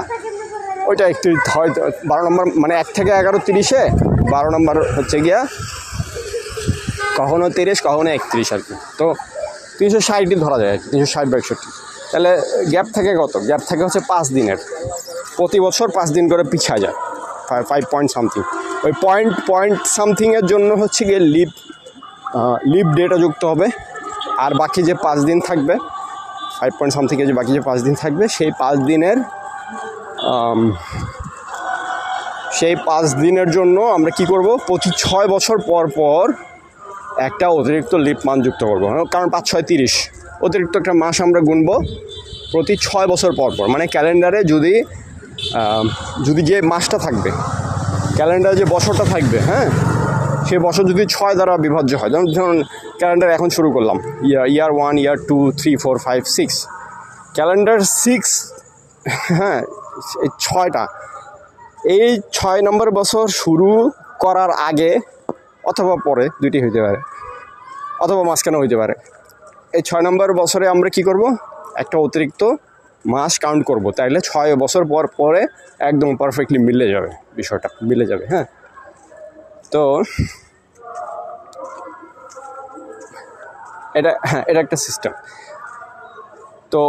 ওইটা 31 হয়। 12 নম্বর মানে 1 থেকে 11, 30-এ 12 নম্বর হচ্ছে গিয়া কখনো 30, কখনো 31 আর কি। তো 360 ধরা যায় আর কি, 360/61। তাহলে গ্যাপ থাকে কত? গ্যাপ থাকে হচ্ছে 5 দিনের। প্রতি বছর 5 দিন করে পিছিয়ে যায়, 5 পয়েন্ট সামথিং। ওই পয়েন্ট সামথিংয়ের জন্য হচ্ছে গিয়ে লিপ ডেটা যুক্ত হবে। আর বাকি যে 5 দিন থাকবে, 5 পয়েন্ট সামথিংয়ে যে বাকি যে 5 দিন থাকবে, সেই 5 দিনের জন্য আমরা কি করব, প্রতি 6 বছর পর পর একটা অতিরিক্ত লিপ মান যুক্ত করবো। কারণ 5 6 30, অতিরিক্ত একটা মাস আমরা গুনবো প্রতি 6 বছর পর পর। মানে ক্যালেন্ডারে যদি যে মাসটা থাকবে, ক্যালেন্ডারে যে বছরটা থাকবে, হ্যাঁ, সেই বছর যদি 6 দ্বারা বিভাজ্য হয়, ধরুন ক্যালেন্ডার এখন শুরু করলাম, ইয়ার 1, ইয়ার 2, 3, 4, 5, 6, ক্যালেন্ডার 6, হ্যাঁ, এই 6টা, এই 6 নম্বর বছর শুরু করার আগে অথবা পরে, দুইটি হইতে পারে, অথবা মাঝখানে হইতে পারে। এই 6 নম্বর বছরে আমরা কি করব, একটা অতিরিক্ত মাস কাউন্ট করব। তাইলে 6 বছর পর পরে একদম পারফেক্টলি মিলে যাবে, বিষয়টা মিলে যাবে। হ্যাঁ, তো এটা একটা সিস্টেম। তো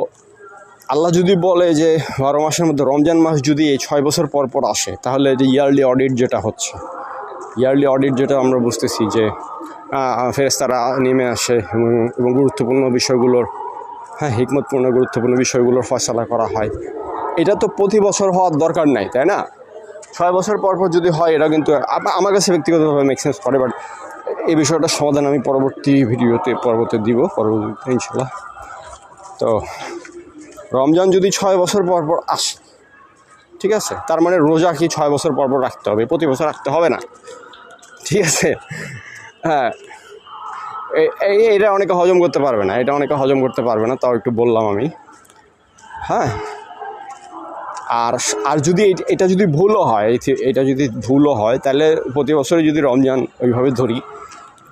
আল্লাহ যদি বলে যে 12 মাসের মধ্যে রমজান মাস যদি এই 6 বছর পর পর আসে, তাহলে যে ইয়ারলি অডিট যেটা হচ্ছে, ইয়ারলি অডিট যেটা আমরা বুঝতেছি যে ফেরেশতারা নেমে আসে এবং গুরুত্বপূর্ণ বিষয়গুলোর, হ্যাঁ, হিকমতপূর্ণ গুরুত্বপূর্ণ বিষয়গুলোর ফয়সালা করা হয়। এটা তো প্রতি বছর হওয়ার দরকার নাই, তাই না? 6 বছর পর পর যদি হয়, এটা কিন্তু আমার কাছে ব্যক্তিগতভাবে মেক সেন্স করে। বাট এই বিষয়টার সমাধান আমি পরবর্তী ভিডিওতে দিব, পরবর্তীতে ইনশাল্লাহ। তো রমজান যদি 6 বছর পর পর আসে, ঠিক আছে, তার মানে রোজা কি 6 বছর পর পর রাখতে হবে? প্রতি বছর রাখতে হবে না, ঠিক আছে? হ্যাঁ, এটা অনেকে হজম করতে পারবে না, তাও একটু বললাম আমি। হ্যাঁ, আর যদি এটা যদি ভুলও হয়, তাহলে প্রতি বছরে যদি রমজান ওইভাবে ধরি,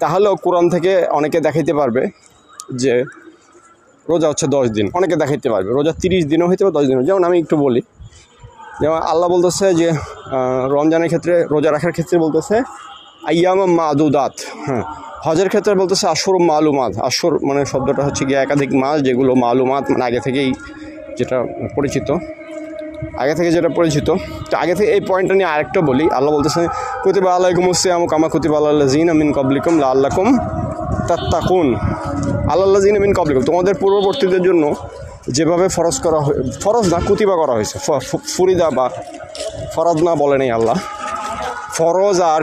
তাহলেও কোরআন থেকে অনেকে দেখাইতে পারবে যে রোজা হচ্ছে 10 দিন, অনেকে দেখাইতে পারবে রোজা 30 দিনও হইতে পারে, 10 দিনও। যেমন আমি একটু বলি, যেমন আল্লাহ বলতেছে যে রমজানের ক্ষেত্রে, রোজা রাখার ক্ষেত্রে বলতেছে আইয়াম মাদুদাত। হ্যাঁ, হজের ক্ষেত্রে বলতেছে আশর মালুমাত। আশর মানে শব্দটা হচ্ছে গিয়ে একাধিক মাস, যেগুলো মালুমাত মানে আগে থেকে যেটা পরিচিত। তো আগে থেকে এই পয়েন্টটা নিয়ে আরেকটা বলি। আল্লাহ বলতেছে কুতিবা আলাইকুমুস সিয়াম কামা কুতিবা আলাল্লাযিনা মিন ক্বাবলিকুম লাআল্লাকুম তাত্তাকুন। আলাল্লাযিনা মিন ক্বাবলিকুম, তোমাদের পূর্ববর্তীদের জন্য যেভাবে ফরজ না, কুতিবা করা হয়েছে। ফুরিদা বা ফরজ না বলে নেই আল্লাহ, ফরজ আর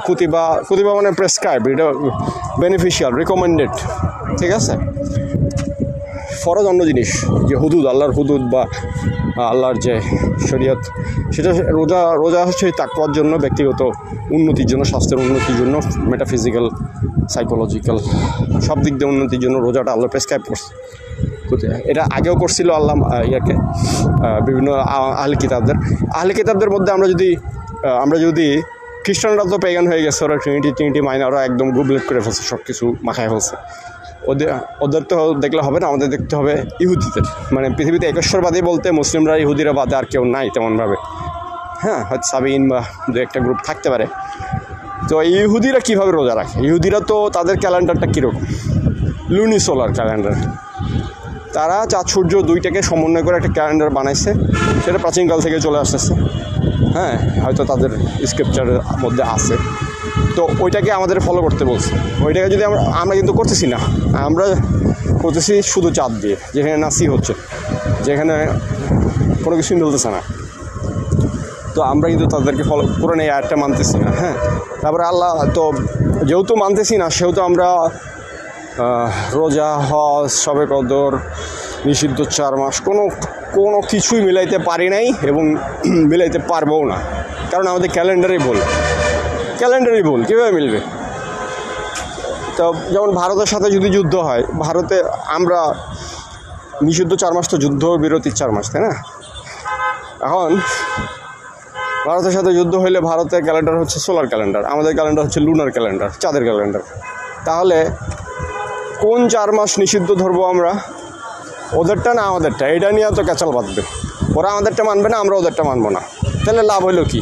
কুতিবা মানে প্রেসক্রাইব, এটা বেনিফিশিয়াল, রিকমেন্ডেড, ঠিক আছে? ফরজ অন্য জিনিস, যে হুদুদ, আল্লাহর হুদুদ বা আল্লাহর যে শরীয়ত, সেটা রোজা হচ্ছে তাকওয়ার জন্য, ব্যক্তিগত উন্নতির জন্য, স্বাস্থ্যের উন্নতির জন্য, মেটাফিজিক্যাল, সাইকোলজিক্যাল, সব দিক দিয়ে উন্নতির জন্য রোজাটা আল্লাহ প্রেসক্রাইব করছে। এটা আগেও করছিল আল্লাহ বিভিন্ন আহলে কিতাবদের মধ্যে। আমরা যদি খ্রিস্টানরা তো পেগান হয়ে গেছে, ওরা ট্রিনিটি মাইনে, ওরা একদম গুবলেট করে ফেলছে, সব কিছু মাখায় ফেলছে। ওদের তো দেখলে হবে না, আমাদের দেখতে হবে ইহুদিদের। মানে পৃথিবীতে একেশ্বরবাদী বলতে মুসলিমরা, ইহুদিরা বাদে আর কেউ নাই তেমনভাবে। হ্যাঁ, হয়তো সাবিন বা 2-1টা গ্রুপ থাকতে পারে, তো ইহুদিরা কীভাবে রোজা রাখে? ইহুদিরা তো তাদের ক্যালেন্ডারটা কীরকম, লুনি সোলার ক্যালেন্ডার। তারা চাঁদ সূর্য দুইটাকে সমন্বয় করে একটা ক্যালেন্ডার বানাইছে, সেটা প্রাচীনকাল থেকে চলে আসতেছে। হ্যাঁ, হয়তো তাদের স্ক্রিপচারের মধ্যে আছে, তো ওইটাকে আমাদের ফলো করতে বলছে। ওইটাকে যদি আমরা কিন্তু করতেছি না, আমরা করতেছি শুধু চাঁদ দিয়ে, যেখানে নাসি হচ্ছে, যেখানে কোনো কিছুই মিলতেছে না। তো আমরা কিন্তু তাদেরকে ফলো করে এই আয়াতটা মানতেছি না। হ্যাঁ, তারপরে আল্লাহ তো যেহেতু মানতেছি না, সেহেতু আমরা রোজা, হজ, শবে কদর, নিষিদ্ধ 4 মাস কোনো কিছুই মিলাইতে পারি নাই এবং মিলাইতে পারবও না, কারণ আমাদের ক্যালেন্ডারই ভুল। কীভাবে মিলবে? তো যেমন ভারতের সাথে যদি যুদ্ধ হয়, ভারতে আমরা নিষিদ্ধ 4 মাস তো যুদ্ধ বিরতির 4 মাস, তাই না? এখন ভারতের সাথে যুদ্ধ হইলে ভারতের ক্যালেন্ডার হচ্ছে সোলার ক্যালেন্ডার, আমাদের ক্যালেন্ডার হচ্ছে লুনার ক্যালেন্ডার, চাঁদের ক্যালেন্ডার। তাহলে কোন 4 মাস নিষিদ্ধ ধরবো আমরা? ওদেরটা না আমাদেরটা? এটা নিয়ে তো ক্যাচাল বাঁধবে। ওরা আমাদেরটা মানবে না, আমরা ওদেরটা মানবো না, তাহলে লাভ হইলো কি?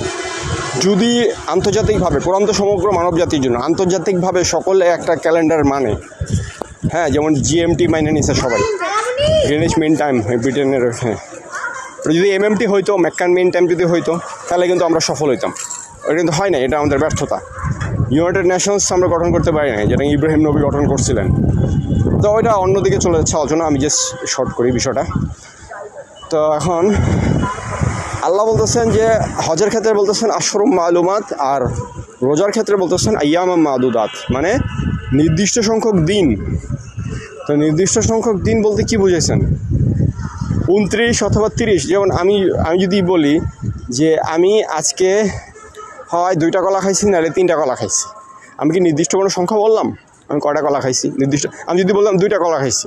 যদি আন্তর্জাতিকভাবে, কোরআন তো সমগ্র মানব জাতির জন্য, আন্তর্জাতিকভাবে সকলে একটা ক্যালেন্ডার মানে, হ্যাঁ, যেমন জিএমটি মাইনে নিছে সবাই, গ্রিনিচ মিন টাইম ব্রিটেনের। হ্যাঁ, যদি এমএমটি হইতো, মেক্কান মিন টাইম যদি হইতো, তাহলে কিন্তু আমরা সফল হইতাম। ওটা কিন্তু হয় না, এটা আমাদের ব্যর্থতা। ইউনাইটেড নেশনস আমরা গঠন করতে পারি না, যেটা ইব্রাহিম নবী গঠন করছিলেন। তো ওইটা অন্যদিকে চলে যাচ্ছে আলোচনা, আমি জাস্ট শর্ট করি বিষয়টা। তো এখন আল্লাহ বলতেছেন যে হজের ক্ষেত্রে বলতেছেন আশরুম মালুমাত, আর রোজার ক্ষেত্রে বলতেছেন আইয়াম মাদুদাত, মানে নির্দিষ্ট সংখ্যক দিন। তো নির্দিষ্ট সংখ্যক দিন বলতে কি বুঝেছেন? 29 অথবা 30। যেমন আমি যদি বলি যে আমি আজকে হয় 2টা কলা খাইছি, নাহলে 3টা কলা খাইছি, আমি কি নির্দিষ্ট কোনো সংখ্যা বললাম? আমি কয়টা কলা খাইছি নির্দিষ্ট? আমি যদি বললাম 2টা কলা খাইছি,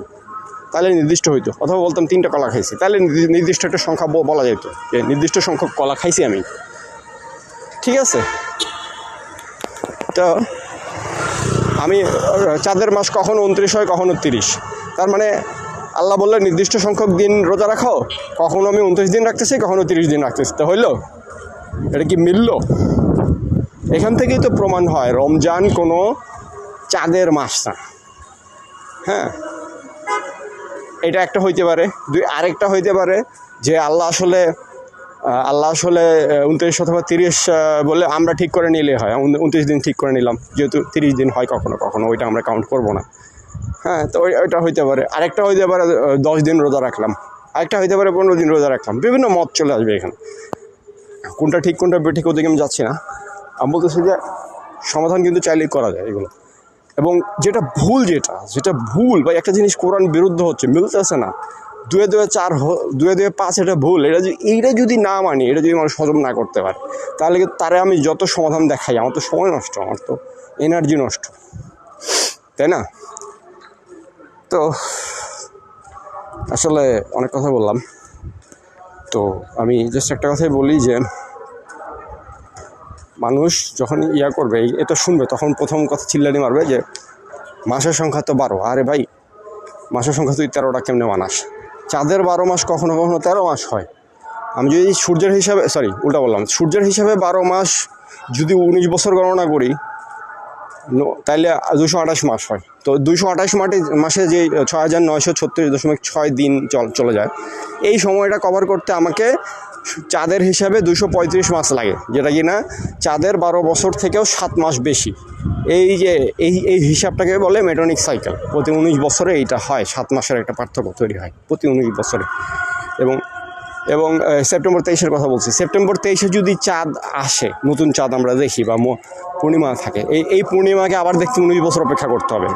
তাহলে নির্দিষ্ট হইতো। অথবা বলতাম 3টা কলা খাইছি, তাহলে নির্দিষ্ট একটা সংখ্যা বলা যেত, যে নির্দিষ্ট সংখ্যক কলা খাইছি আমি। ঠিক আছে? তো আমি চাঁদের মাস কখনো 29 হয়, কখনো 30। তার মানে আল্লাহ বললে নির্দিষ্ট সংখ্যক দিন রোজা রাখো, কখনো আমি 29 দিন রাখতেছি, কখনো 30 দিন রাখতেছি। তো হইল? এটা কি মিলল? এখান থেকেই তো প্রমাণ হয় রমজান কোনো চাঁদের মাস না। হ্যাঁ, এটা একটা হইতে পারে। আরেকটা হইতে পারে যে আল্লাহ আসলে 29 অথবা 30 বলে আমরা ঠিক করে নিলে হয়, 29 দিন ঠিক করে নিলাম, যেহেতু 30 দিন হয় কখনো কখনো, ওইটা আমরা কাউন্ট করবো না। হ্যাঁ, তো ওইটা হইতে পারে। আরেকটা হইতে পারে 10 দিন রোজা রাখলাম, আরেকটা হইতে পারে 15 দিন রোজা রাখলাম। বিভিন্ন মত চলে আসবে এখানে, কোনটা ঠিক কোনটা বেঠিক ওদিকে আমি যাচ্ছি না। আমি বলতেছি যে সমাধান কিন্তু চাইলেই করা যায় এগুলো। এবং যেটা ভুল বা একটা জিনিস কোরআন বিরুদ্ধ হচ্ছে, মিলতেছে না, 2 2 4 2 2 5 এটা ভুল, এইটা যদি না মানি, এটা যদি মানুষ হজম না করতে পারে, তাহলে তারে আমি যত সমাধান দেখাই, আমার তো সময় নষ্ট, আমার তো এনার্জি নষ্ট, তাই না? তো আসলে অনেক কথা বললাম। তো আমি জাস্ট একটা কথাই বলি যে মানুষ যখন করবে, এটা শুনবে, তখন প্রথম কথা চিল্লানি মারবে যে মাসের সংখ্যা তো 12। আরে ভাই, মাসের সংখ্যা তুই 13টা কেমনে মানাস? চাঁদের 12 মাস কখনো কখনো 13 মাস হয়। আমি যদি সূর্যের হিসাবে, সূর্যের হিসাবে 12 মাস যদি 19 বছর গণনা করি, তাইলে 228 মাস হয়। তো 228 মাসে যে 6936.6 দিন চলে যায়, এই সময়টা কভার করতে আমাকে চাঁদের হিসাবে 235 মাস লাগে, যেটা কিনা চাঁদের 12 বছর থেকেও 7 মাস বেশি। এই হিসাবটাকে বলে মেটনিক সাইকেল। প্রতি 19 বছরে এইটা হয়, 7 মাসের একটা পার্থক্য তৈরি হয় প্রতি 19 বছরে। এবং সেপ্টেম্বর 23-এর কথা বলছি, সেপ্টেম্বর 23-এ যদি চাঁদ আসে, নতুন চাঁদ আমরা দেখি বা পূর্ণিমা থাকে, এই পূর্ণিমাকে আবার দেখতে 19 বছর অপেক্ষা করতে হবে।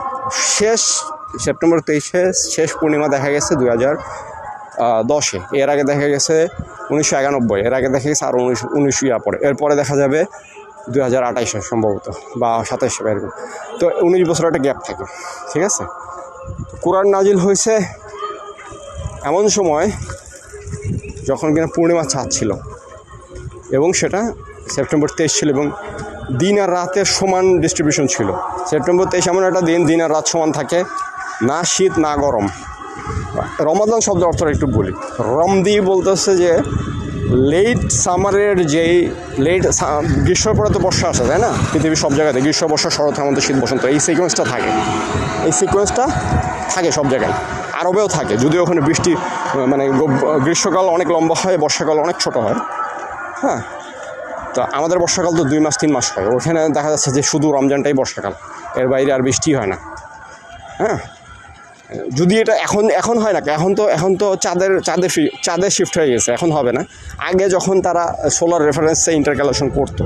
সেপ্টেম্বর 23-এ শেষ পূর্ণিমা দেখা গেছে 2010-এ, এর আগে দেখা গেছে 1991, এর আগে দেখা গেছে আরও 19 পরে, এরপরে দেখা যাবে 2028-এ সম্ভবত বা 27-এ এরকম। তো 19 বছর একটা গ্যাপ থাকে। ঠিক আছে? কোরআন নাজিল হয়েছে এমন সময় যখন কিনা পূর্ণিমা চাঁদ ছিল, এবং সেটা সেপ্টেম্বর 23 ছিল, এবং দিন আর রাতের সমান ডিস্ট্রিবিউশন ছিল। সেপ্টেম্বর 23 এমন একটা দিন আর রাত সমান থাকে, না শীত না গরম। রমাদান শব্দের অর্থটা একটু বলি। রমদি বলতেছে যে লেট সামারের যেই গ্রীষ্মের পরে তো বর্ষা আসে, তাই না? পৃথিবীর সব জায়গাতে গ্রীষ্ম, বর্ষা, শরৎ, হেমন্ত, শীত, বসন্ত, এই সিকোয়েন্সটা থাকে। এই সিকোয়েন্সটা থাকে সব জায়গায়, আরবেও থাকে, যদিও ওখানে বৃষ্টি মানে গ্রীষ্মকাল অনেক লম্বা হয়, বর্ষাকাল অনেক ছোট হয়। হ্যাঁ, তো আমাদের বর্ষাকাল তো 2 মাস 3 মাস হয়, ওখানে দেখা যাচ্ছে যে শুধু রমজানটাই বর্ষাকাল, এর বাইরে আর বৃষ্টি হয় না। হ্যাঁ, যদি এটা এখন হয় না, এখন তো চাঁদে শিফট হয়ে গেছে, এখন হবে না। আগে যখন তারা সোলার রেফারেন্সে ইন্টারক্যালেশন করতো,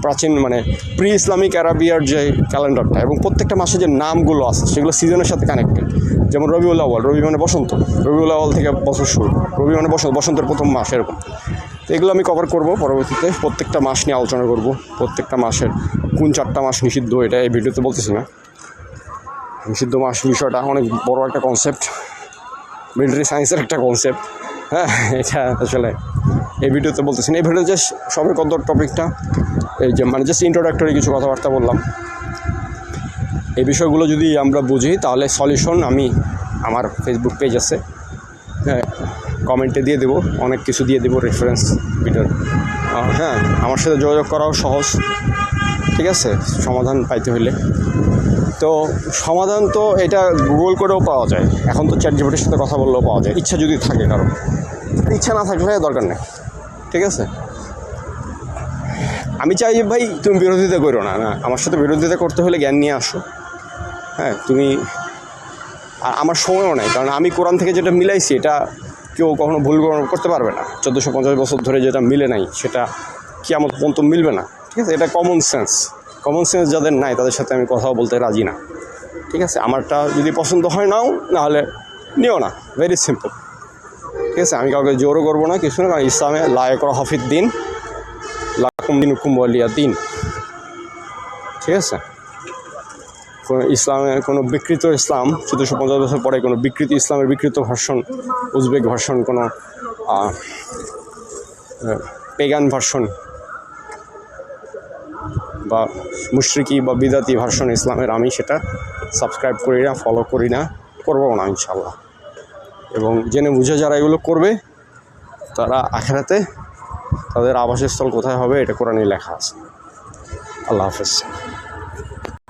প্রাচীন মানে প্রি ইসলামিক আরবিয়ার যে ক্যালেন্ডারটা, এবং প্রত্যেকটা মাসে যে নামগুলো আছে সেগুলো সিজনের সাথে কানেক্টেড। যেমন রবিউল আউয়াল, রবি মানে বসন্ত, রবিউল আউয়াল থেকে বছর শুরু, রবি মানে বসন্তের প্রথম মাস, এরকম। তো এগুলো আমি কভার করব পরবর্তীতে, প্রত্যেকটা মাস নিয়ে আলোচনা করব, প্রত্যেকটা মাসের কোন 4টা মাস নিষিদ্ধ, এটা এই ভিডিওতে বলতেছি না। নিষিদ্ধ মাস বিষয়টা অনেক বড় একটা কনসেপ্ট, মিলিটারি সায়েন্সের একটা কনসেপ্ট। হ্যাঁ, এটা আসলে এই ভিডিওতে বলতেছি না। এই ভিডিও জাস্ট সবের কত টপিকটা এই যে মানে জাস্ট ইন্ট্রোডাক্টরি কিছু কথাবার্তা বললাম। এই বিষয়গুলো যদি আমরা বুঝি তাহলে সলিউশন আমি আমার ফেসবুক পেজ আছে, হ্যাঁ, কমেন্টে দিয়ে দেবো, অনেক কিছু দিয়ে দেবো রেফারেন্স ভিডিওর। হ্যাঁ, আমার সাথে যোগাযোগ করাও সহজ, ঠিক আছে, সমাধান পাইতে হলে। তো সমাধান তো এটা গুগল করেও পাওয়া যায়, এখন তো চ্যাটজিপিটির সাথে কথা বললেও পাওয়া যায়, ইচ্ছা যদি থাকে কারণ। ইচ্ছা না থাকলে দরকার নেই, ঠিক আছে। আমি চাই যে ভাই তুমি বিরোধিতা করো না, আমার সাথে বিরোধিতা করতে হলে জ্ঞান নিয়ে আসো। হ্যাঁ, তুমি, আর আমার সময়ও নাই, কারণ আমি কোরআন থেকে যেটা মিলাইছি এটা কেউ কখনো ভুল করতে পারবে না। 1450 বছর ধরে যেটা মিলে নাই সেটা কিয়ামত পর্যন্ত মিলবে না, ঠিক আছে। এটা কমন সেন্স যাদের নাই তাদের সাথে আমি কথাও বলতে রাজি না, ঠিক আছে। আমারটা যদি পছন্দ হয় নাও, নাহলে নিও না, ভেরি সিম্পল, ঠিক আছে। আমি কাউকে জোরও করবো না, কিছু না, কারণ ইসলামে লা ইয়াকরাহা হাফিদ্দিন লাকুম দীনুকুম ওয়ালিয়া দিন, ঠিক আছে। ইসলামে কোনো বিকৃত ইসলাম 1450 বছর পরে কোনো বিকৃত ইসলামের বিকৃত ভার্সন, উজবেক ভার্সন, কোনো পেগান ভার্সন বা মুশরিকি বা বিদাতি ভার্সন ইসলামের আমি সেটা সাবস্ক্রাইব করি না, ফলো করি না, করবো না ইনশাল্লাহ। এবং জেনে বুঝে যারা এগুলো করবে তারা আখিরাতে তাদের আবাসস্থল কোথায় হবে এটা কোরআনে লেখা আছে। আল্লাহ হাফেজ।